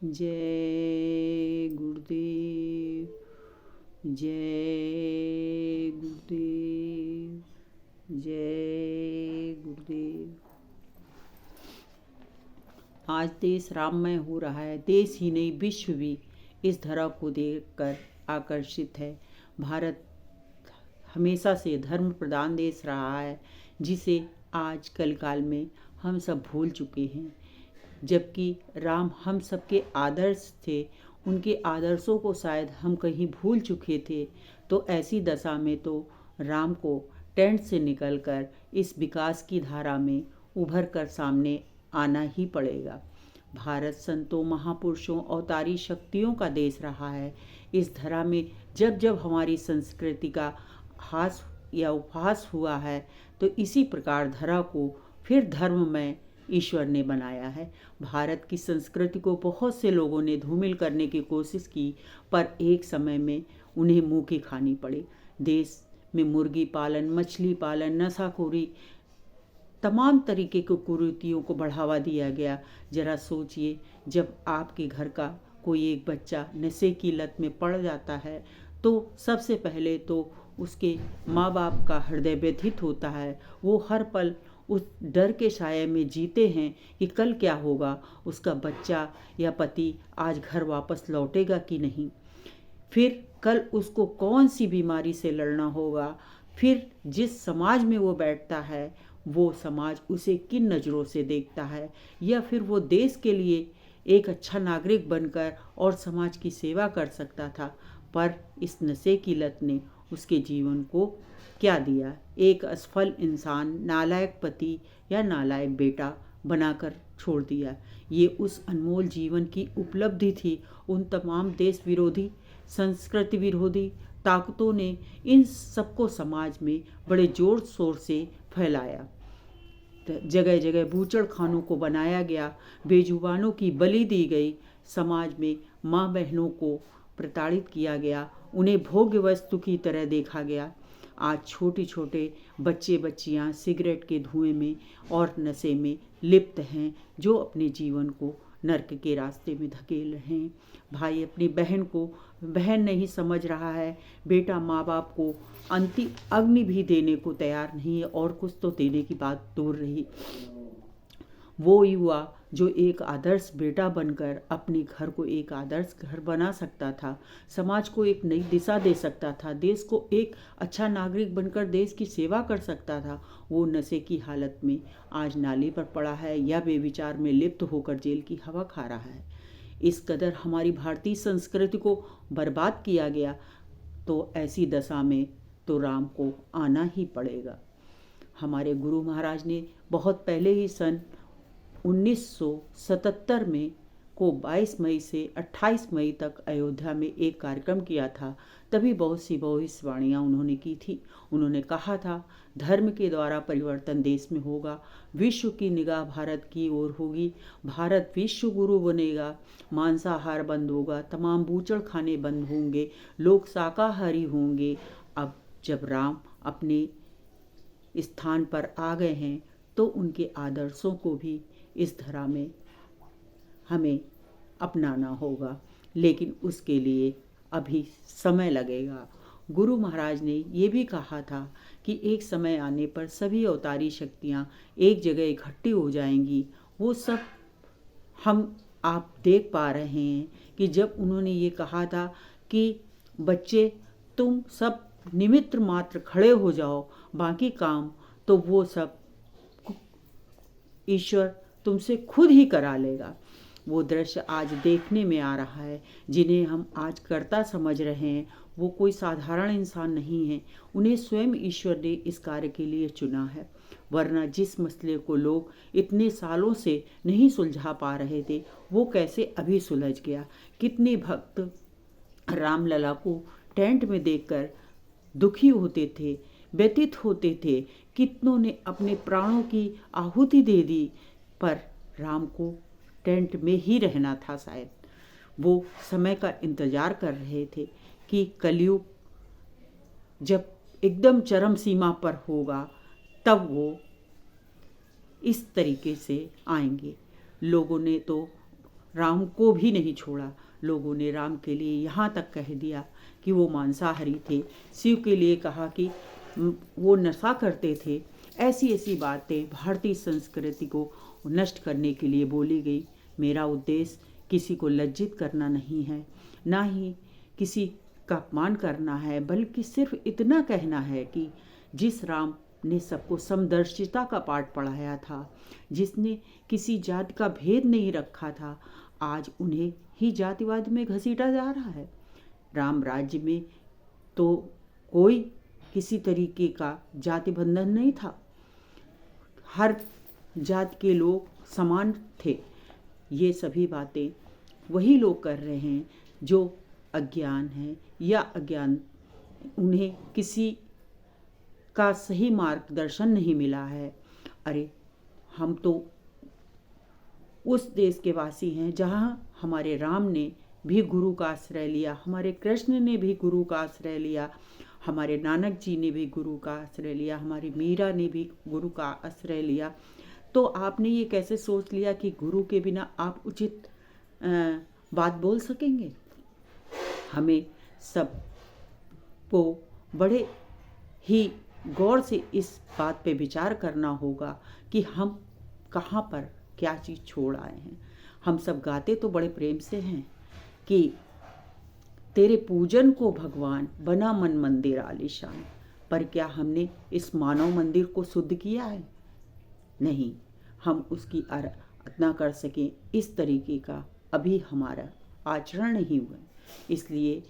जय गुरुदेव, जय गुरुदेव, जय गुरुदेव। आज देश राममय हो रहा है। देश ही नहीं, विश्व भी इस धरा को देखकर आकर्षित है। भारत हमेशा से धर्म प्रधान देश रहा है, जिसे आज कलकाल में हम सब भूल चुके हैं। जबकि राम हम सबके आदर्श थे, उनके आदर्शों को शायद हम कहीं भूल चुके थे। तो ऐसी दशा में तो राम को टेंट से निकलकर इस विकास की धारा में उभर कर सामने आना ही पड़ेगा। भारत संतों, महापुरुषों, अवतारी शक्तियों का देश रहा है। इस धरा में जब जब हमारी संस्कृति का हास या उपहास हुआ है, तो इसी प्रकार धरा को फिर धर्ममय ईश्वर ने बनाया है। भारत की संस्कृति को बहुत से लोगों ने धूमिल करने की कोशिश की, पर एक समय में उन्हें मुंह की खानी पड़ी। देश में मुर्गी पालन, मछली पालन, नशाखोरी, तमाम तरीके की कुरीतियों को बढ़ावा दिया गया। जरा सोचिए, जब आपके घर का कोई एक बच्चा नशे की लत में पड़ जाता है, तो सबसे पहले तो उसके माँ बाप का हृदय व्यथित होता है। वो हर पल उस डर के साये में जीते हैं कि कल क्या होगा, उसका बच्चा या पति आज घर वापस लौटेगा कि नहीं, फिर कल उसको कौन सी बीमारी से लड़ना होगा, फिर जिस समाज में वो बैठता है वो समाज उसे किन नज़रों से देखता है, या फिर वो देश के लिए एक अच्छा नागरिक बनकर और समाज की सेवा कर सकता था। पर इस नशे की लत ने उसके जीवन को क्या दिया, एक असफल इंसान, नालायक पति या नालायक बेटा बनाकर छोड़ दिया। ये उस अनमोल जीवन की उपलब्धि थी। उन तमाम देश विरोधी, संस्कृति विरोधी ताकतों ने इन सबको समाज में बड़े जोर शोर से फैलाया। जगह जगह बूचड़ खानों को बनाया गया, बेजुबानों की बलि दी गई, समाज में माँ बहनों को प्रताड़ित किया गया, उन्हें भोग्य वस्तु की तरह देखा गया। आज छोटे छोटे बच्चे बच्चियाँ सिगरेट के धुएं में और नशे में लिप्त हैं, जो अपने जीवन को नर्क के रास्ते में धकेल रहे हैं। भाई अपनी बहन को बहन नहीं समझ रहा है, बेटा माँ बाप को अंतिम अग्नि भी देने को तैयार नहीं है, और कुछ तो देने की बात दूर रही। वो युवा जो एक आदर्श बेटा बनकर अपने घर को एक आदर्श घर बना सकता था, समाज को एक नई दिशा दे सकता था, देश को एक अच्छा नागरिक बनकर देश की सेवा कर सकता था, वो नशे की हालत में आज नाली पर पड़ा है या बेविचार में लिप्त होकर जेल की हवा खा रहा है। इस कदर हमारी भारतीय संस्कृति को बर्बाद किया गया, तो ऐसी दशा में तो राम को आना ही पड़ेगा। हमारे गुरु महाराज ने बहुत पहले ही सन 1977 में को 22 मई से 28 मई तक अयोध्या में एक कार्यक्रम किया था। तभी बहुत सी भविष्यवाणियाँ उन्होंने की थी। उन्होंने कहा था, धर्म के द्वारा परिवर्तन देश में होगा, विश्व की निगाह भारत की ओर होगी, भारत विश्व गुरु बनेगा, मांसाहार बंद होगा, तमाम बूचड़ खाने बंद होंगे, लोग शाकाहारी होंगे। अब जब राम अपने स्थान पर आ गए हैं, तो उनके आदर्शों को भी इस धरा में हमें अपनाना होगा, लेकिन उसके लिए अभी समय लगेगा। गुरु महाराज ने ये भी कहा था कि एक समय आने पर सभी अवतारी शक्तियाँ एक जगह इकट्ठी हो जाएंगी। वो सब हम आप देख पा रहे हैं कि जब उन्होंने ये कहा था कि बच्चे तुम सब निमित्त मात्र खड़े हो जाओ, बाकी काम तो वो सब ईश्वर तुमसे खुद ही करा लेगा। वो दृश्य आज देखने में आ रहा है। जिन्हें हम आज कर्ता समझ रहे हैं, वो कोई साधारण इंसान नहीं है, उन्हें स्वयं ईश्वर ने इस कार्य के लिए चुना है। वरना जिस मसले को लोग इतने सालों से नहीं सुलझा पा रहे थे, वो कैसे अभी सुलझ गया। कितने भक्त रामलला को टेंट में देखकर दुखी होते थे, व्यतीत होते थे, कितनों ने अपने प्राणों की आहुति दे दी, पर राम को टेंट में ही रहना था। शायद वो समय का इंतजार कर रहे थे कि कलयुग जब एकदम चरम सीमा पर होगा, तब वो इस तरीके से आएंगे। लोगों ने तो राम को भी नहीं छोड़ा। लोगों ने राम के लिए यहाँ तक कह दिया कि वो मांसाहारी थे, शिव के लिए कहा कि वो नशा करते थे। ऐसी ऐसी बातें भारतीय संस्कृति को नष्ट करने के लिए बोली गई। मेरा उद्देश्य किसी को लज्जित करना नहीं है, ना ही किसी का अपमान करना है, बल्कि सिर्फ इतना कहना है कि जिस राम ने सबको समदर्शिता का पाठ पढ़ाया था, जिसने किसी जाति का भेद नहीं रखा था, आज उन्हें ही जातिवाद में घसीटा जा रहा है। राम राज्य में तो कोई किसी तरीके का जाति बंधन नहीं था, हर जाति के लोग समान थे। ये सभी बातें वही लोग कर रहे हैं जो अज्ञान है या अज्ञान, उन्हें किसी का सही मार्गदर्शन नहीं मिला है। अरे हम तो उस देश के वासी हैं जहाँ हमारे राम ने भी गुरु का आश्रय लिया, हमारे कृष्ण ने भी गुरु का आश्रय लिया, हमारे नानक जी ने भी गुरु का आश्रय लिया, हमारी मीरा ने भी गुरु का आश्रय लिया। तो आपने ये कैसे सोच लिया कि गुरु के बिना आप उचित बात बोल सकेंगे? हमें सब को बड़े ही गौर से इस बात पे विचार करना होगा कि हम कहाँ पर क्या चीज़ छोड़ आए हैं। हम सब गाते तो बड़े प्रेम से हैं कि तेरे पूजन को भगवान बना मन मंदिर आलीशान, पर क्या हमने इस मानव मंदिर को शुद्ध किया है? नहीं, हम उसकी आराधना कर सकें इस तरीके का अभी हमारा आचरण नहीं हुआ। इसलिए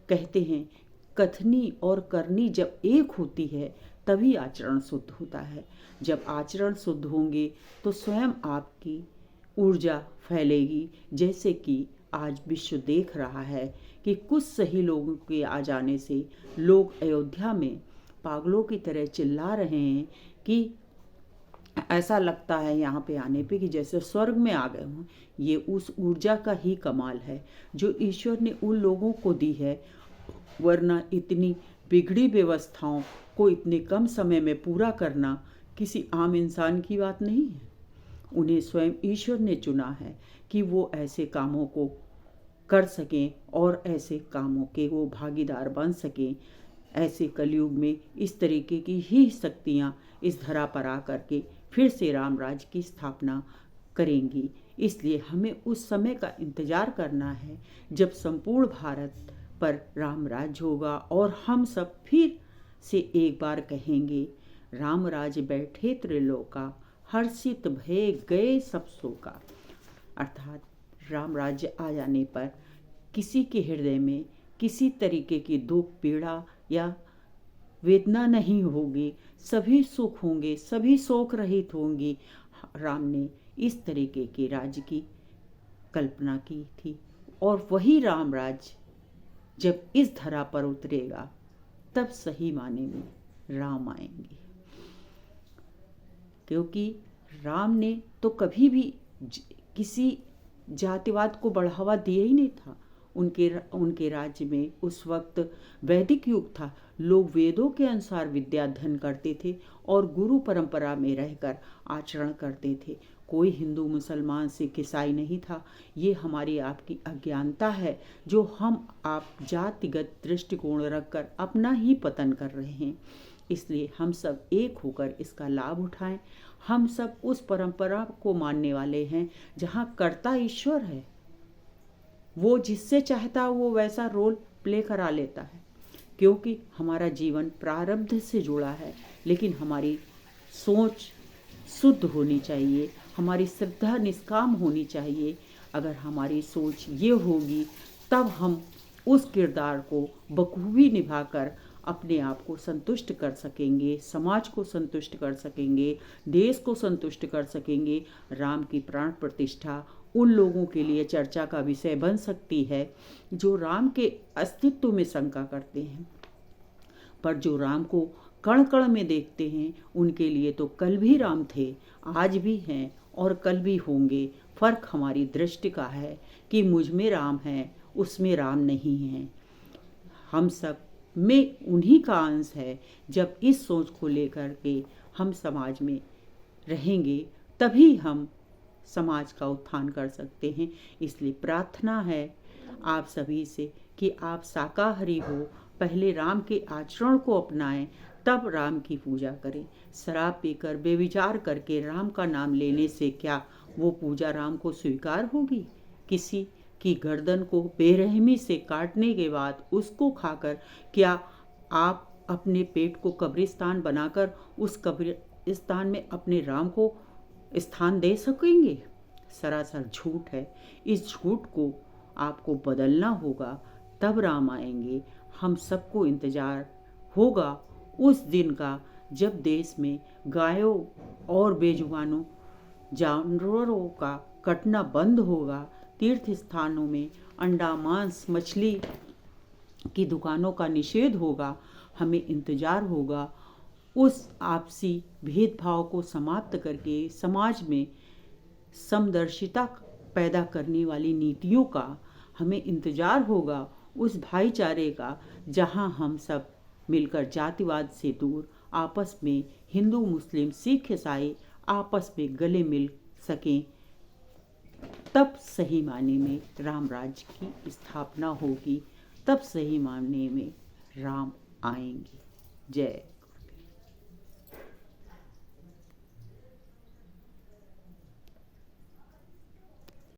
कहते हैं कथनी और करनी जब एक होती है तभी आचरण शुद्ध होता है। जब आचरण शुद्ध होंगे तो स्वयं आपकी ऊर्जा फैलेगी। जैसे कि आज विश्व देख रहा है कि कुछ सही लोगों के आ जाने से लोग अयोध्या में पागलों की तरह चिल्ला रहे हैं कि ऐसा लगता है यहाँ पे आने पे कि जैसे स्वर्ग में आ गए हों। ये उस ऊर्जा का ही कमाल है जो ईश्वर ने उन लोगों को दी है, वरना इतनी बिगड़ी व्यवस्थाओं को इतने कम समय में पूरा करना किसी आम इंसान की बात नहीं है। उन्हें स्वयं ईश्वर ने चुना है कि वो ऐसे कामों को कर सकें और ऐसे कामों के वो भागीदार बन सकें। ऐसे कलयुग में इस तरीके की ही शक्तियाँ इस धरा पर आ करके फिर से राम राज्य की स्थापना करेंगी। इसलिए हमें उस समय का इंतज़ार करना है जब संपूर्ण भारत पर राम राज्य होगा और हम सब फिर से एक बार कहेंगे, राम राज्य बैठे त्रिलोका, हर्षित भय गए सब शोका। अर्थात राम राज्य आ जाने पर किसी के हृदय में किसी तरीके की दुख, पीड़ा या वेदना नहीं होगी, सभी सुख होंगे, सभी शोक रहित होंगी। राम ने इस तरीके के राज्य की कल्पना की थी और वही राम राज्य जब इस धरा पर उतरेगा तब सही माने में राम आएंगे। क्योंकि राम ने तो कभी भी किसी जातिवाद को बढ़ावा दिया ही नहीं था। उनके राज्य में उस वक्त वैदिक युग था। लोग वेदों के अनुसार विद्या अध्ययन करते थे और गुरु परंपरा में रहकर आचरण करते थे। कोई हिंदू, मुसलमान, सिख, ईसाई नहीं था। ये हमारी आपकी अज्ञानता है जो हम आप जातिगत दृष्टिकोण रखकर अपना ही पतन कर रहे हैं। इसलिए हम सब एक होकर इसका लाभ उठाएं। हम सब उस परंपरा को मानने वाले हैं जहाँ कर्ता ईश्वर है। वो जिससे चाहता वो वैसा रोल प्ले करा लेता है, क्योंकि हमारा जीवन प्रारब्ध से जुड़ा है। लेकिन हमारी सोच शुद्ध होनी चाहिए, हमारी श्रद्धा निष्काम होनी चाहिए। अगर हमारी सोच ये होगी तब हम उस किरदार को बखूबी निभाकर अपने आप को संतुष्ट कर सकेंगे, समाज को संतुष्ट कर सकेंगे, देश को संतुष्ट कर सकेंगे। राम की प्राण प्रतिष्ठा उन लोगों के लिए चर्चा का विषय बन सकती है जो राम के अस्तित्व में शंका करते हैं, पर जो राम को कण कण में देखते हैं उनके लिए तो कल भी राम थे, आज भी हैं और कल भी होंगे। फर्क हमारी दृष्टि का है कि मुझ में राम है, उसमें राम नहीं है। हम सब में उन्हीं का अंश है। जब इस सोच को लेकर के हम समाज में रहेंगे तभी हम समाज का उत्थान कर सकते हैं। इसलिए प्रार्थना है आप सभी से कि आप शाकाहारी हो, पहले राम के आचरण को अपनाएं, तब राम की पूजा करें। शराब पीकर बेविचार करके राम का नाम लेने से क्या वो पूजा राम को स्वीकार होगी? किसी की गर्दन को बेरहमी से काटने के बाद उसको खाकर क्या आप अपने पेट को कब्रिस्तान बनाकर उस कब्रिस्तान में अपने राम को स्थान दे सकेंगे? सरासर झूठ है। इस झूठ को आपको बदलना होगा, तब राम आएंगे। हम सबको इंतज़ार होगा उस दिन का जब देश में गायों और बेजुबानों जानवरों का कटना बंद होगा। तीर्थ स्थानों में अंडा, मांस, मछली की दुकानों का निषेध होगा। हमें इंतज़ार होगा उस आपसी भेदभाव को समाप्त करके समाज में समदर्शिता पैदा करने वाली नीतियों का। हमें इंतज़ार होगा उस भाईचारे का जहां हम सब मिलकर जातिवाद से दूर आपस में हिंदू, मुस्लिम, सिख, ईसाई आपस में गले मिल सकें। तब सही मायने में राम राज्य की स्थापना होगी, तब सही मायने में राम आएंगे। जय